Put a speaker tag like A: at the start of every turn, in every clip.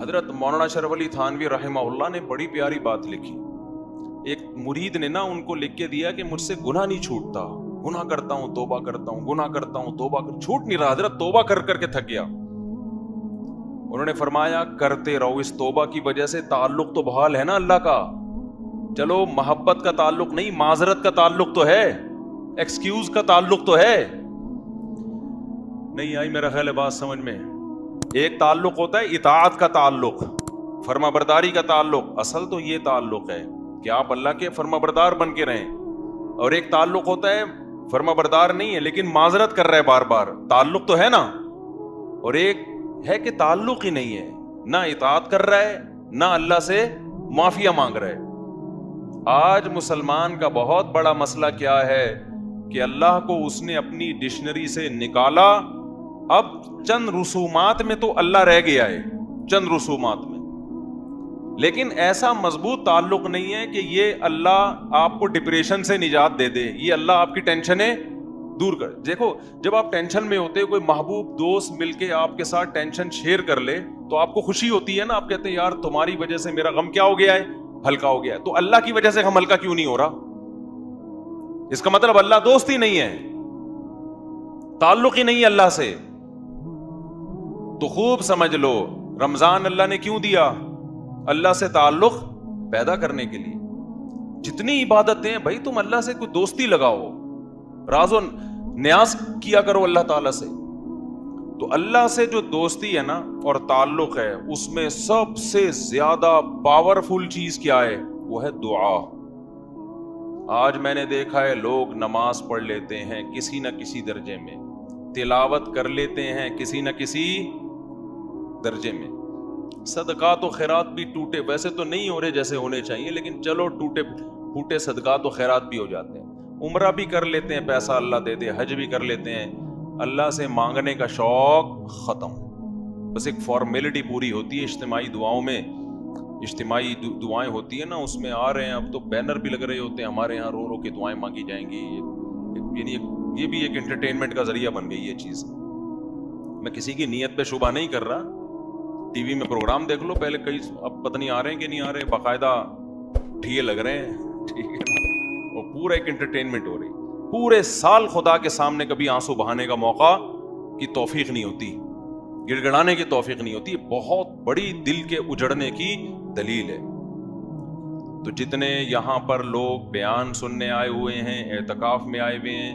A: حضرت مولانا اشرف علی تھانوی رحمہ اللہ نے بڑی پیاری بات لکھی. ایک مرید نے نا ان کو لکھ کے دیا کہ مجھ سے گناہ نہیں چھوٹتا, گناہ کرتا ہوں توبہ کرتا ہوں, گناہ کرتا ہوں توبہ چھوٹ نہیں رہا. حضرت توبہ کر کر کے تھک گیا. انہوں نے فرمایا کرتے رہو, اس توبہ کی وجہ سے تعلق تو بحال ہے نا اللہ کا. چلو محبت کا تعلق نہیں, معذرت کا تعلق تو ہے, ایکسکیوز کا تعلق تو ہے. نہیں آئی میرا خیال ہے بات سمجھ میں. ایک تعلق ہوتا ہے اطاعت کا تعلق, فرما برداری کا تعلق. اصل تو یہ تعلق ہے کہ آپ اللہ کے فرما بردار بن کے رہیں. اور ایک تعلق ہوتا ہے فرما بردار نہیں ہے لیکن معذرت کر رہا ہے بار بار, تعلق تو ہے نا. اور ایک ہے کہ تعلق ہی نہیں ہے, نہ اطاعت کر رہا ہے نہ اللہ سے معافیا مانگ رہا ہے. آج مسلمان کا بہت بڑا مسئلہ کیا ہے کہ اللہ کو اس نے اپنی ڈکشنری سے نکالا, اب چند رسومات میں تو اللہ رہ گیا ہے, چند رسومات میں, لیکن ایسا مضبوط تعلق نہیں ہے کہ یہ اللہ آپ کو ڈپریشن سے نجات دے دے, یہ اللہ آپ کی ٹینشنیں دور کر. دیکھو جب آپ ٹینشن میں ہوتے, کوئی محبوب دوست مل کے آپ کے ساتھ ٹینشن شیئر کر لے تو آپ کو خوشی ہوتی ہے نا. آپ کہتے ہیں یار تمہاری وجہ سے میرا غم کیا ہو گیا ہے, ہلکا ہو گیا ہے. تو اللہ کی وجہ سے غم ہلکا کیوں نہیں ہو رہا؟ اس کا مطلب اللہ دوست ہی نہیں ہے, تعلق ہی نہیں ہے اللہ سے. تو خوب سمجھ لو رمضان اللہ نے کیوں دیا؟ اللہ سے تعلق پیدا کرنے کے لیے. جتنی عبادتیں ہیں بھائی تم اللہ سے کوئی دوستی لگاؤ, راز و نیاز کیا کرو اللہ تعالیٰ سے. تو اللہ سے جو دوستی ہے نا اور تعلق ہے, اس میں سب سے زیادہ پاورفل چیز کیا ہے؟ وہ ہے دعا. آج میں نے دیکھا ہے لوگ نماز پڑھ لیتے ہیں کسی نہ کسی درجے میں, تلاوت کر لیتے ہیں کسی نہ کسی درجے میں, صدقات و خیرات بھی ٹوٹے ویسے تو نہیں ہو رہے جیسے ہونے چاہیے, لیکن چلو ٹوٹے پھوٹے صدقات و خیرات بھی ہو جاتے ہیں. عمرہ بھی کر لیتے ہیں, پیسہ اللہ دے دے, حج بھی کر لیتے ہیں, اللہ سے مانگنے کا شوق ختم. بس ایک فارمیلٹی پوری ہوتی ہے اجتماعی دعاؤں میں, اجتماعی دعائیں ہوتی ہیں نا, اس میں آ رہے ہیں. اب تو بینر بھی لگ رہے ہوتے ہیں ہمارے یہاں, رو رو کے دعائیں مانگی جائیں گی. یعنی یہ بھی ایک انٹرٹینمنٹ کا ذریعہ بن گئی یہ چیز. میں کسی کی نیت پہ شبہ نہیں کر رہا, ٹی وی میں پروگرام دیکھ لو پہلے, کئی اب پتہ نہیں آ رہے ہیں کہ نہیں آ رہے, باقاعدہ ٹھیے لگ رہے ہیں, ٹھیک ہے نا, اور پورا ایک انٹرٹینمنٹ ہو رہی. پورے سال خدا کے سامنے کبھی آنسو بہانے کا موقع کی توفیق نہیں ہوتی, گڑ گڑانے کی توفیق نہیں ہوتی. بہت بڑی دل کے اجڑنے کی دلیل ہے. تو جتنے یہاں پر لوگ بیان سننے آئے ہوئے ہیں, اعتکاف میں آئے ہوئے ہیں,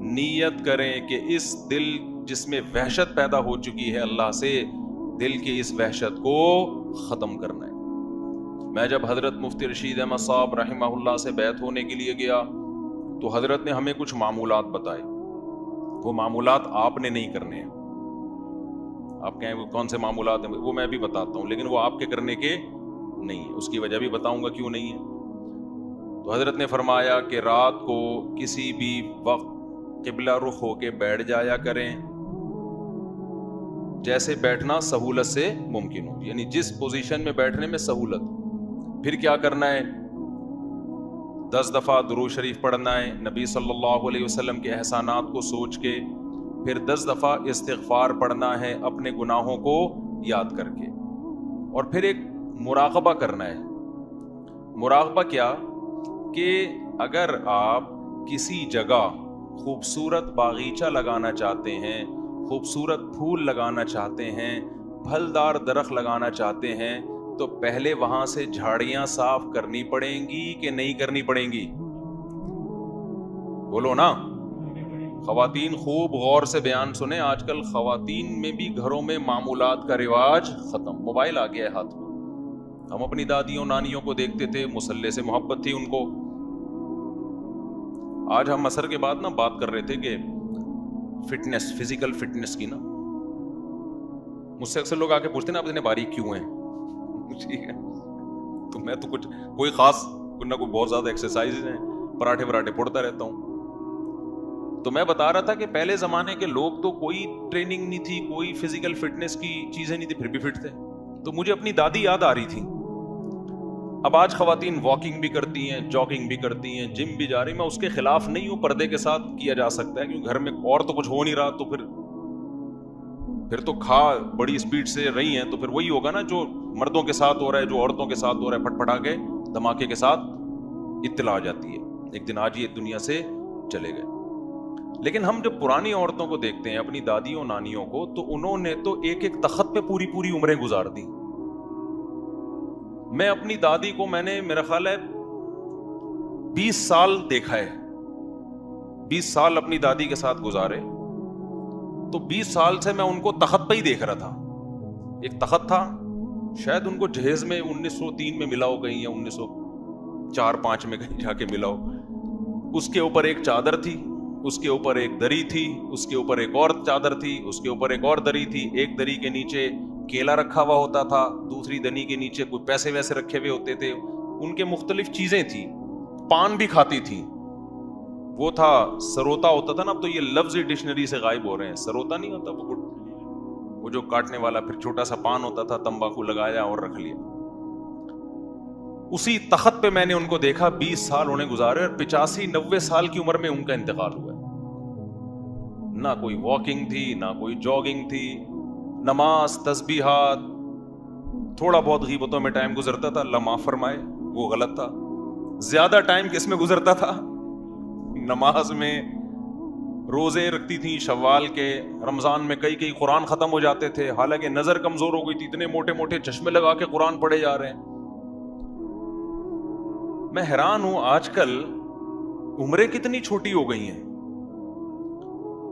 A: نیت کریں کہ اس دل جس میں وحشت پیدا ہو چکی ہے اللہ سے, دل کی اس وحشت کو ختم کرنا ہے. میں جب حضرت مفتی رشید احمد صاحب رحمہ اللہ سے بیعت ہونے کے لیے گیا تو حضرت نے ہمیں کچھ معمولات بتائے. وہ معمولات آپ نے نہیں کرنے ہیں. آپ کہیں وہ کون سے معمولات ہیں, وہ میں بھی بتاتا ہوں, لیکن وہ آپ کے کرنے کے نہیں ہے. اس کی وجہ بھی بتاؤں گا کیوں نہیں ہے. تو حضرت نے فرمایا کہ رات کو کسی بھی وقت قبلہ رخ ہو کے بیٹھ جایا کریں, جیسے بیٹھنا سہولت سے ممکن ہو, یعنی جس پوزیشن میں بیٹھنے میں سہولت. پھر کیا کرنا ہے؟ 10 دفعہ درود شریف پڑھنا ہے نبی صلی اللہ علیہ وسلم کے احسانات کو سوچ کے. پھر 10 دفعہ استغفار پڑھنا ہے اپنے گناہوں کو یاد کر کے. اور پھر ایک مراقبہ کرنا ہے. مراقبہ کیا کہ اگر آپ کسی جگہ خوبصورت باغیچہ لگانا چاہتے ہیں, خوبصورت پھول لگانا چاہتے ہیں, پھلدار درخت لگانا چاہتے ہیں, تو پہلے وہاں سے جھاڑیاں صاف کرنی پڑیں گی کہ نہیں کرنی پڑیں گی؟ بولو نا. خواتین خوب غور سے بیان سنیں. آج کل خواتین میں بھی گھروں میں معمولات کا رواج ختم, موبائل آ گیا ہے ہاتھ میں. ہم اپنی دادیوں نانیوں کو دیکھتے تھے, مصلے سے محبت تھی ان کو. آج ہم عصر کے بعد نا بات کر رہے تھے کہ فٹنس, فزیکل فٹنس کی نا. مجھ سے اکثر لوگ آ کے پوچھتے ہیں نا آپ اتنے باریک کیوں ہیں, ٹھیک ہے, تو میں تو کچھ کوئی خاص نہ کوئی بہت زیادہ ایکسرسائز ہیں, پراٹھے پراٹھے پڑتا رہتا ہوں. تو میں بتا رہا تھا کہ پہلے زمانے کے لوگ تو کوئی ٹریننگ نہیں تھی, کوئی فزیکل فٹنس کی چیزیں نہیں تھی, پھر بھی فٹ تھے. تو مجھے اپنی دادی یاد آ رہی تھی. اب آج خواتین واکنگ بھی کرتی ہیں, جاگنگ بھی کرتی ہیں, جم بھی جا رہی. میں اس کے خلاف نہیں ہوں, پردے کے ساتھ کیا جا سکتا ہے, کیونکہ گھر میں اور تو کچھ ہو نہیں رہا, تو پھر پھر تو کھا بڑی اسپیڈ سے رہی ہیں تو پھر وہی ہوگا نا جو مردوں کے ساتھ ہو رہا ہے، جو عورتوں کے ساتھ ہو رہا ہے، پھٹ پھٹا کے دھماکے کے ساتھ اطلاع آ جاتی ہے، ایک دن آج یہ دنیا سے چلے گئے۔ لیکن ہم جب پرانی عورتوں کو دیکھتے ہیں، اپنی دادیوں نانیوں کو، تو انہوں نے تو ایک ایک تخت پہ پوری پوری عمریں گزار دی۔ میں اپنی دادی کو میں نے میرا خیال ہے 20 سال دیکھا ہے، 20 سال اپنی دادی کے ساتھ گزارے، تو 20 سال سے میں ان کو تخت پہ ہی دیکھ رہا تھا۔ ایک تخت تھا، شاید ان کو جہیز میں 1903 میں ملا ہو کہیں، یا 1904-05 میں کہیں جا کے ملا ہو۔ اس کے اوپر ایک چادر تھی، اس کے اوپر ایک دری تھی، اس کے اوپر ایک اور چادر تھی، اس کے اوپر ایک اور دری تھی، ایک دری کے نیچے کیلا رکھا ہوا ہوتا تھا، دوسری دری کے نیچے کوئی پیسے ویسے رکھے ہوئے ہوتے تھے، ان کے مختلف چیزیں تھیں، پان بھی کھاتی تھی۔ وہ تھا سروتا ہوتا تھا نا، اب تو یہ لفظ ڈکشنری سے غائب ہو رہے ہیں، سروتا نہیں ہوتا وہ جو کاٹنے والا، پھر چھوٹا سا پان ہوتا تھا، تمباکو لگایا اور رکھ لیا۔ اسی تخت پہ میں نے ان کو دیکھا، 20 سال انہیں گزارے، اور 85-90 سال کی عمر میں ان کا انتقال ہوا ہے۔ نہ کوئی واکنگ تھی، نہ کوئی جاگنگ تھی، نماز، تسبیحات، تھوڑا بہت غیبتوں میں ٹائم گزرتا تھا، اللہ معاف فرمائے وہ غلط تھا۔ زیادہ ٹائم کس میں گزرتا تھا؟ نماز میں۔ روزے رکھتی تھیں شوال کے، رمضان میں کئی قرآن ختم ہو جاتے تھے، حالانکہ نظر کمزور ہو گئی تھی، اتنے موٹے موٹے چشمے لگا کے قرآن پڑھے جا رہے ہیں۔ میں حیران ہوں آج کل عمریں کتنی چھوٹی ہو گئی ہیں۔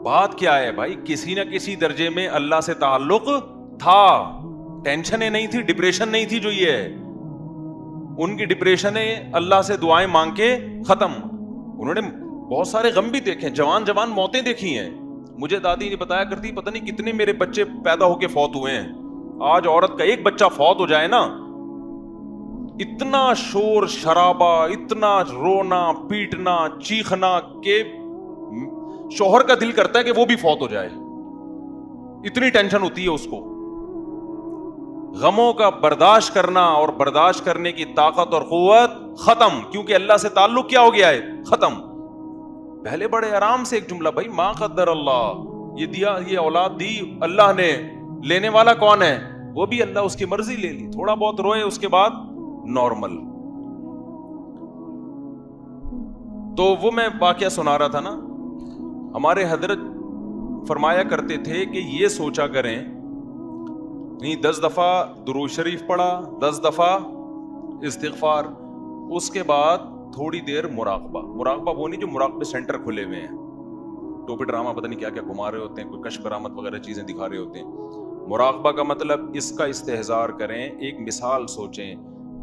A: بات کیا ہے بھائی؟ کسی نہ کسی درجے میں اللہ سے تعلق تھا، ٹینشنیں نہیں تھی، ڈپریشن نہیں تھی جو یہ ہے۔ ان کی ڈپریشنیں اللہ سے دعائیں مانگ کے ختم۔ انہوں نے بہت سارے غم بھی دیکھے، جوان موتیں دیکھی ہیں۔ مجھے دادی نے بتایا کرتی، پتہ نہیں کتنے میرے بچے پیدا ہو کے فوت ہوئے ہیں۔ آج عورت کا ایک بچہ فوت ہو جائے نا، اتنا شور شرابہ، اتنا رونا پیٹنا چیخنا کہ شوہر کا دل کرتا ہے کہ وہ بھی فوت ہو جائے، اتنی ٹینشن ہوتی ہے اس کو۔ غموں کا برداشت کرنا اور برداشت کرنے کی طاقت اور قوت ختم، کیونکہ اللہ سے تعلق کیا ہو گیا ہے؟ ختم۔ پہلے بڑے آرام سے ایک جملہ، بھائی ما قدر اللہ، یہ دیا، یہ اولاد دی اللہ نے، لینے والا کون ہے؟ وہ بھی اللہ، اس کی مرضی لے لی، تھوڑا بہت روئے، اس کے بعد نارمل۔ تو وہ میں واقعہ سنا رہا تھا نا، ہمارے حضرت فرمایا کرتے تھے کہ یہ سوچا کریں، 10 دفعہ درود شریف پڑھا، 10 دفعہ استغفار، اس کے بعد تھوڑی دیر مراقبہ وہ نہیں جو مراقبے سینٹر کھلے ہوئے ہیں، ٹوپی ڈرامہ پتہ نہیں کیا کیا گھما رہے ہوتے ہیں، کوئی کشف کرامت وغیرہ چیزیں دکھا رہے ہوتے ہیں۔ مراقبہ کا مطلب اس کا استحضار کریں، ایک مثال سوچیں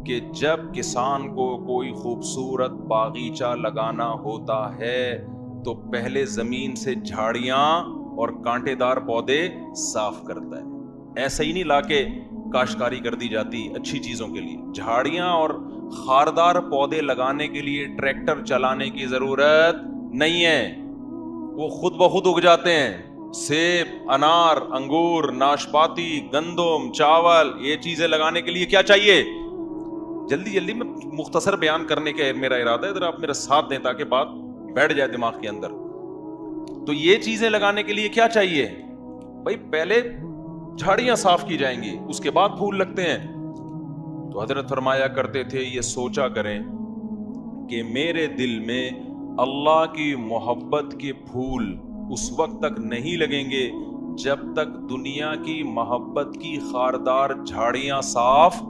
A: کہ جب کسان کو کوئی خوبصورت باغیچہ لگانا ہوتا ہے تو پہلے زمین سے جھاڑیاں اور کانٹے دار پودے صاف کرتا ہے، ایسا ہی نہیں لا کے کاشتکاری کر دی جاتی اچھی چیزوں کے لیے۔ جھاڑیاں اور خاردار پودے لگانے کے لیے ٹریکٹر چلانے کی ضرورت نہیں ہے، وہ خود بخود اگ جاتے ہیں۔ سیب، انار، انگور، ناشپاتی، گندم، چاول، یہ چیزیں لگانے کے لیے کیا چاہیے؟ جلدی میں مختصر بیان کرنے کا میرا ارادہ ہے، ذرا آپ میرا ساتھ دیں تاکہ بات بیٹھ جائے دماغ کے اندر۔ تو یہ چیزیں لگانے کے لیے کیا چاہیے بھائی؟ پہلے جھاڑیاں صاف کی جائیں گی، اس کے بعد پھول لگتے ہیں۔ تو حضرت فرمایا کرتے تھے، یہ سوچا کریں کہ میرے دل میں اللہ کی محبت کے پھول اس وقت تک نہیں لگیں گے جب تک دنیا کی محبت کی خاردار جھاڑیاں صاف